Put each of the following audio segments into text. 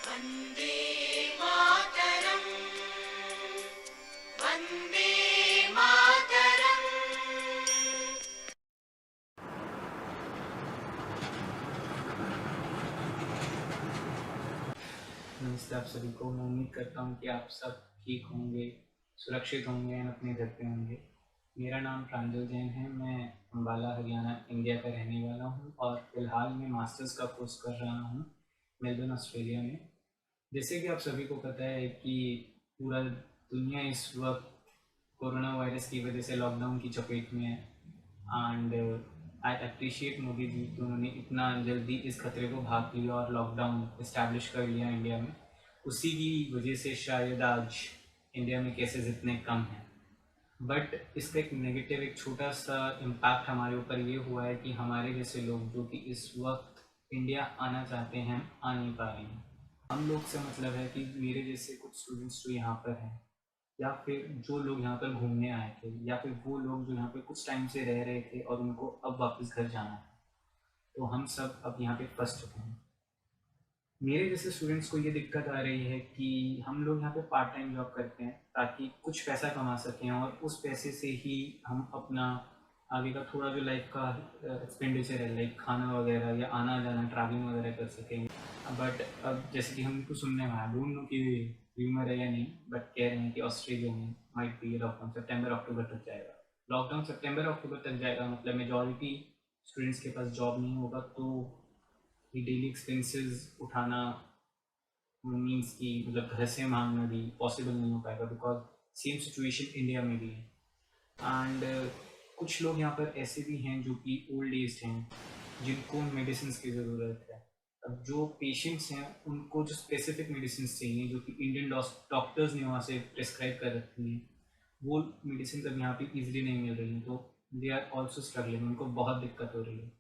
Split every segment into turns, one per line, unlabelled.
वन्दे मातरम् वन्दे मातरम्।
नमस्ते आप सभी को। मैं उम्मीद करता हूँ कि आप सब ठीक होंगे, सुरक्षित होंगे और अपने घर पे होंगे। मेरा नाम प्रांजल जैन है। मैं अम्बाला हरियाणा इंडिया का रहने वाला हूँ और फ़िलहाल मैं मास्टर्स का कोर्स कर रहा हूँ मेलबर्न ऑस्ट्रेलिया में। जैसे कि आप सभी को पता है कि पूरा दुनिया इस वक्त कोरोना वायरस की वजह से लॉकडाउन की चपेट में है। And I appreciate Modi ji कि उन्होंने इतना जल्दी इस खतरे को भाप लिया और लॉकडाउन इस्टेब्लिश कर लिया इंडिया में। उसी की वजह से शायद आज इंडिया में केसेस इतने कम हैं। बट इसका एक नेगेटिव, एक छोटा सा इम्पैक्ट हमारे ऊपर ये हुआ है कि हमारे जैसे लोग जो कि इस वक्त इंडिया आना चाहते हैं, आ नहीं पा रहे हैं। हम लोग से मतलब है कि मेरे जैसे कुछ स्टूडेंट्स जो यहाँ पर हैं, या फिर जो लोग यहाँ पर घूमने आए थे, या फिर वो लोग जो यहाँ पे कुछ टाइम से रह रहे थे और उनको अब वापस घर जाना है, तो हम सब अब यहाँ पे फंस चुके हैं। मेरे जैसे स्टूडेंट्स को ये दिक्कत आ रही है कि हम लोग यहाँ पे पार्ट टाइम जॉब करते हैं ताकि कुछ पैसा कमा सकें और उस पैसे से ही हम अपना आगे का थोड़ा जो लाइफ का एक्सपेंडिचर है, लाइक खाना वगैरह या आना जाना ट्रैवलिंग वगैरह कर सकेंगे। बट अब जैसे कि हमको सुनने में आया, डोंट नो कि र्यूमर है या नहीं, बट कह रहे हैं कि ऑस्ट्रेलिया में माइट बी लॉकडाउन सितंबर अक्टूबर तक जाएगा। लॉकडाउन सितंबर अक्टूबर तक जाएगा मतलब मेजॉरिटी स्टूडेंट्स के पास जॉब नहीं होगा, तो ये डेली एक्सपेंसेस उठाना मीन्स कि मतलब घर से मांगना भी पॉसिबल नहीं हो पाएगा, बिकॉज सेम सिचुएशन इंडिया में भी है। एंड कुछ लोग यहाँ पर ऐसे भी हैं जो कि ओल्ड एज हैं, जिनको मेडिसिन की ज़रूरत है। अब जो पेशेंट्स हैं उनको जो स्पेसिफिक मेडिसिन चाहिए जो कि इंडियन डॉक्टर्स ने वहाँ से प्रिस्क्राइब कर रखी हैं, वो मेडिसिन अब यहाँ पे इजीली नहीं मिल रही हैं, तो दे आर ऑल्सो स्ट्रगलिंग, उनको बहुत दिक्कत हो रही है।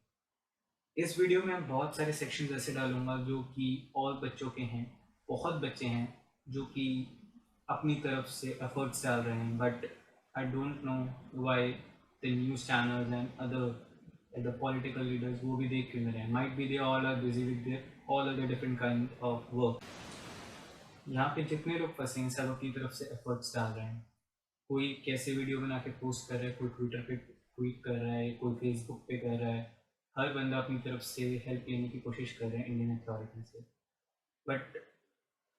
इस वीडियो में मैं बहुत सारे सेक्शंस ऐसे डालूंगा जो कि और बच्चों के हैं। बहुत बच्चे हैं जो कि अपनी तरफ से एफर्ट्स डाल रहे हैं, but I don't know why the news channels and other the political leaders वो भी देख क्यों नहीं रहे हैं। Might be they all are busy with their all other different kind of work. यहाँ पे जितने लोग फंसे हैं सब अपनी तरफ से एफर्ट्स डाल रहे हैं। कोई कैसे वीडियो बना के पोस्ट कर रहा है, कोई ट्विटर पे ट्वीट कर रहा है, कोई फेसबुक पे कर रहा है। हर बंदा अपनी तरफ से हेल्प लेने की कोशिश कर रहे हैं इंडियन अथॉरिटी से। बट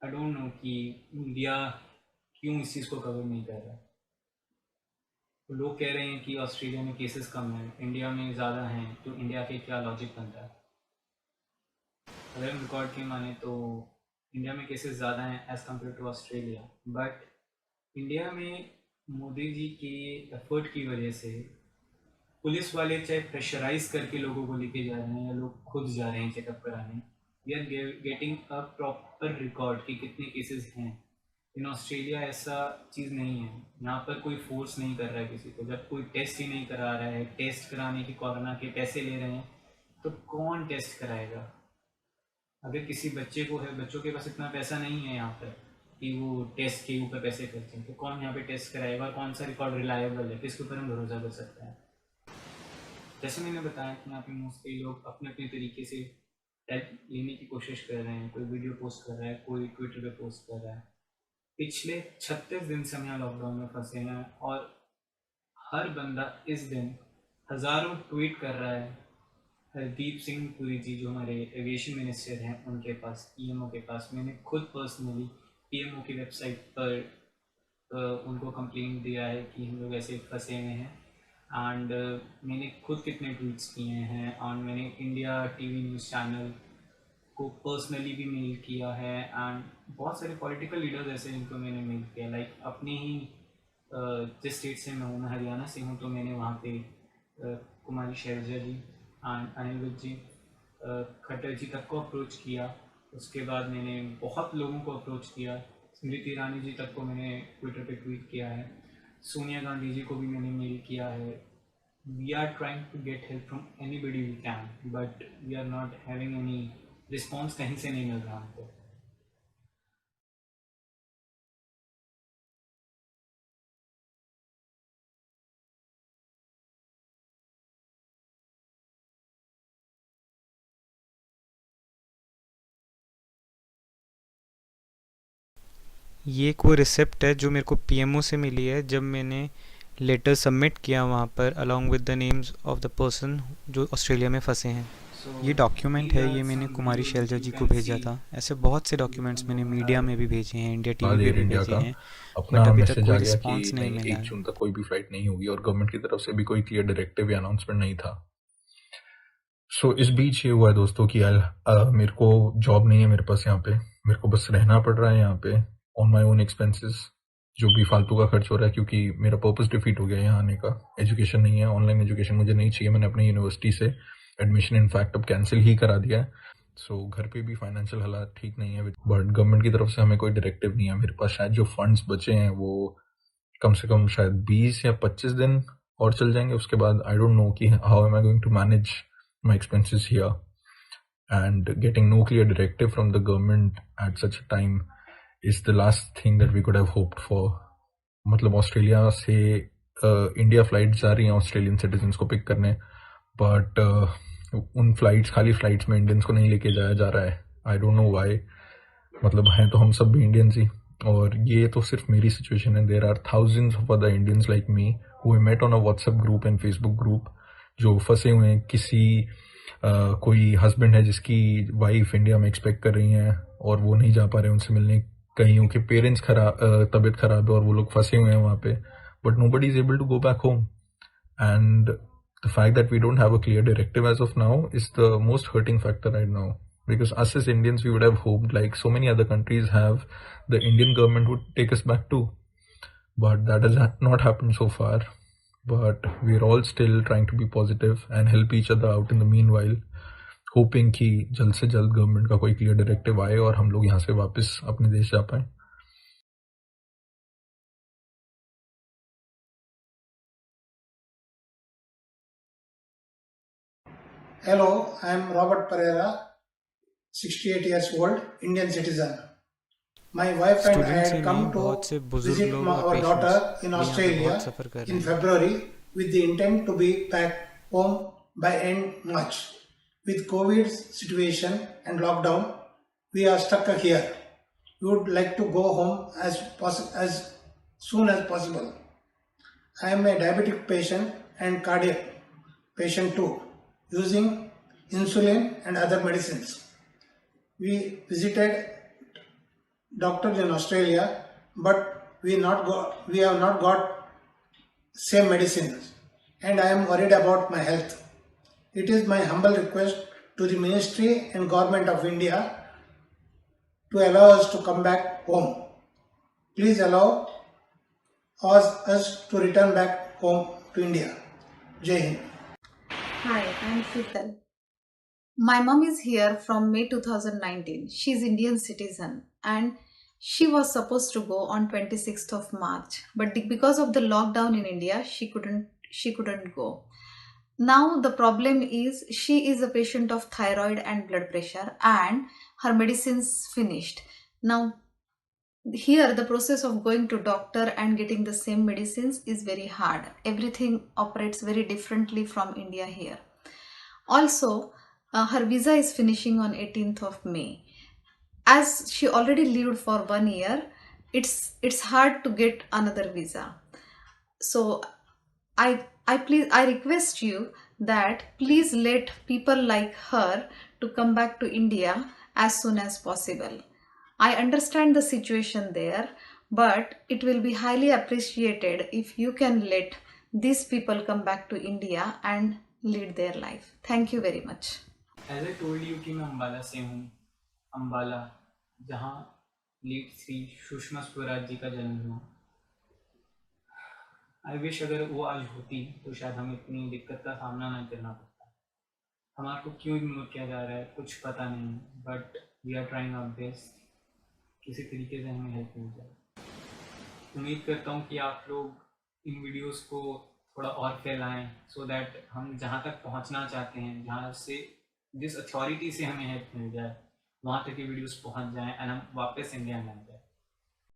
आई डोंट नो कि मीडिया क्यों इस चीज़ को कवर नहीं कर रहा है। तो लोग कह रहे हैं कि ऑस्ट्रेलिया में केसेस कम हैं, इंडिया में ज़्यादा हैं, तो इंडिया के क्या लॉजिक बनता है। अगर हम रिकॉर्ड के माने तो इंडिया में केसेस ज़्यादा हैं as compare to Australia, but India में मोदी जी के एफर्ट की वजह से पुलिस वाले चाहे प्रेशराइज करके लोगों को लेके जा रहे हैं या लोग खुद जा रहे हैं चेकअप कराने, we are getting a proper record कि कितने केसेस हैं। इन ऑस्ट्रेलिया ऐसा चीज़ नहीं है। यहाँ पर कोई फोर्स नहीं कर रहा है किसी को। जब कोई टेस्ट ही नहीं करा रहा है, टेस्ट कराने के कोरोना के पैसे ले रहे हैं, तो कौन टेस्ट कराएगा। अगर किसी बच्चे को है, बच्चों के पास इतना पैसा नहीं है यहाँ पर कि वो टेस्ट के ऊपर पैसे खर्चें, तो कौन यहाँ पे टेस्ट कराएगा। कौन सा रिकॉर्ड रिलायबल है, किसके ऊपर हम भरोसा कर सकते हैं। जैसे मैंने बताया कि यहाँ पे मोस्टली लोग अपने अपने तरीके से हेल्प लेने की कोशिश कर रहे हैं। कोई वीडियो पोस्ट कर रहा है, कोई ट्विटर पे पोस्ट कर रहा है। पिछले 36 दिन से हम यहाँ लॉकडाउन में फंसे हैं और हर बंदा इस दिन हज़ारों ट्वीट कर रहा है। हरदीप सिंह पुरी जी जो हमारे एविएशन मिनिस्टर हैं, उनके पास, पीएमओ के पास, मैंने खुद पर्सनली पीएमओ की वेबसाइट पर उनको कंप्लेंट दिया है कि हम लोग ऐसे फंसे हुए हैं। एंड मैंने खुद कितने ट्वीट्स किए हैं और मैंने इंडिया टीवी न्यूज़ चैनल को पर्सनली भी मेल किया है। एंड बहुत सारे पॉलिटिकल लीडर्स ऐसे जिनको मैंने मेल किया, लाइक अपने ही जिस स्टेट से मैं हूँ, मैं हरियाणा से हूँ, तो मैंने वहाँ पे कुमारी शैलजा जी एंड अनिल विज जी, खट्टर जी तक को अप्रोच किया। उसके बाद मैंने बहुत लोगों को अप्रोच किया। स्मृति ईरानी जी तक को मैंने ट्विटर पे ट्वीट किया है। सोनिया गांधी जी को भी मैंने मेल किया है। We are trying to get help from anybody we can, but we are not having any response, कहीं से नहीं मिल रहा हमको।
ये कोई रिसिप्ट है जो मेरे को पीएमओ से मिली है जब मैंने लेटर सबमिट किया वहाँ पर along with the names of the person जो ऑस्ट्रेलिया में फंसे हैं।
So
ये डॉक्यूमेंट
these
है,
are
ये मैंने
some
Kumari
videos
Selja
which
ji
you
को
can
भेजा
see
था। ऐसे बहुत से डॉक्यूमेंट्स मैंने मीडिया में भी भेजे हैं, इंडिया टीवी पे
एयर
भी
इंडिया
भेजे
का
हैं,
अपना
बट अभी तक
मैसेज
कोई
आ गया कि
रिस्पॉन्स नहीं
नहीं,
मिला
1
है।
जून तक कोई भी फ्लाइट नहीं होगी और गवर्नमेंट की तरफ से भी कोई क्लियर डायरेक्टिव या अनाउंसमेंट नहीं था। सो इस बीच ये हुआ है दोस्तों कि मेरे को जॉब नहीं है मेरे पास यहाँ पे, मेरे को बस रहना पड़ रहा है यहाँ पे ऑन माई ओन एक्सपेंसेस, जो भी फालतू का खर्च हो रहा है क्योंकि मेरा पर्पस डिफीट हो गया है यहाँ आने का। एजुकेशन नहीं है, ऑनलाइन एजुकेशन मुझे नहीं चाहिए, मैंने अपनी यूनिवर्सिटी से एडमिशन इनफैक्ट अब कैंसिल ही करा दिया है। सो घर पे भी फाइनेंशियल हालात ठीक नहीं है, बट गवर्नमेंट की तरफ से हमें कोई डायरेक्टिव नहीं है। मेरे पास शायद जो फंड्स बचे हैं वो कम से कम शायद 20 या 25 दिन और चल जाएंगे, उसके बाद आई डोंट नो कि how am I going to manage my expenses here, and getting no clear directive from the government at such a time is the last thing that we could have hoped for. मतलब Australia से India flights जा रही हैं Australian citizens को pick करने, but उन flights खाली flights में इंडियंस को नहीं लेके जाया जा रहा है। आई डोंट नो व्हाई, मतलब हैं तो हम सब भी इंडियंस ही, और ये तो सिर्फ मेरी सिचुएशन है। There are thousands of other Indians like me who I met on a WhatsApp group and Facebook group जो फंसे हुए हैं। किसी कोई हस्बैंड है जिसकी वाइफ इंडिया में एक्सपेक्ट कर रही हैं और वो नहीं जा पा रहे उनसे मिलने, कईयों के पेरेंट्स तबीयत खराब है और वो लोग फंसे हुए हैं वहाँ पे, but nobody is able to go back home. And the fact that we don't have a clear directive as of now is the most hurting factor right now, because us as Indians, we would have hoped, like so many other countries have, the Indian government would take us back too, but that has not happened so far. But we're all still trying to be positive and help each other out in the meanwhile, hoping कि जल्द से जल्द government का कोई clear directive आए और हम लोग यहाँ से वापस अपने देश जा पाएं।
Hello, I am Robert Pereira, 68 years old, Indian citizen. My wife and I
students he
had come
नहीं,
to
बहुत से बुजुर्ग
visit
लोग और
our daughter
पेशेंट्स
in
भी यहाँ पे
Australia
बहुत सफ़र कर रहे
in
हैं।
February with the intent to be back home by end March. With COVID situation and lockdown, we are stuck here. We would like to go home as soon as possible. I am a diabetic patient and cardiac patient too, using insulin and other medicines. We visited doctors in Australia, but we have not got same medicines, and I am worried about my health. It is my humble request to the Ministry and Government of India to allow us to come back home. Please allow us to return back home to India. Jai Hind.
Hi, I'm Fital. My mom is here from May 2019. She's Indian citizen and she was supposed to go on 26th of March, but because of the lockdown in India, she couldn't go. Now the problem is she is a patient of thyroid and blood pressure and her medicines finished. Now here the process of going to doctor and getting the same medicines is very hard. Everything operates very differently from India here. Also, her visa is finishing on 18th of May. As she already lived for 1 year, it's hard to get another visa. So I request you that please let people like her to come back to India as soon as possible. I understand the situation there, but it will be highly appreciated if you can let these people come back to India and lead their life. Thank you very much.
As I told you कि मैं अम्बाला से हूँ, अम्बाला जहाँ lead Shri Sushma Swaraj ji का जन्म हुआ। I wish अगर वो आज होती तो शायद हमें इतनी दिक्कत का सामना ना करना पड़ता। हमारे को क्यों इग्नोर किया जा रहा है कुछ पता नहीं, but we are trying our best, किसी तरीके से हमें हेल्प मिल जाए। उम्मीद करता हूँ कि आप लोग इन वीडियोस को थोड़ा और फैलाएं, सो दैट हम जहाँ तक पहुँचना चाहते हैं, जहाँ से जिस अथॉरिटी से हमें हेल्प मिल जाए, वहाँ तक ये वीडियोस पहुँच जाएं एंड हम वापस इंडिया में आ जाए।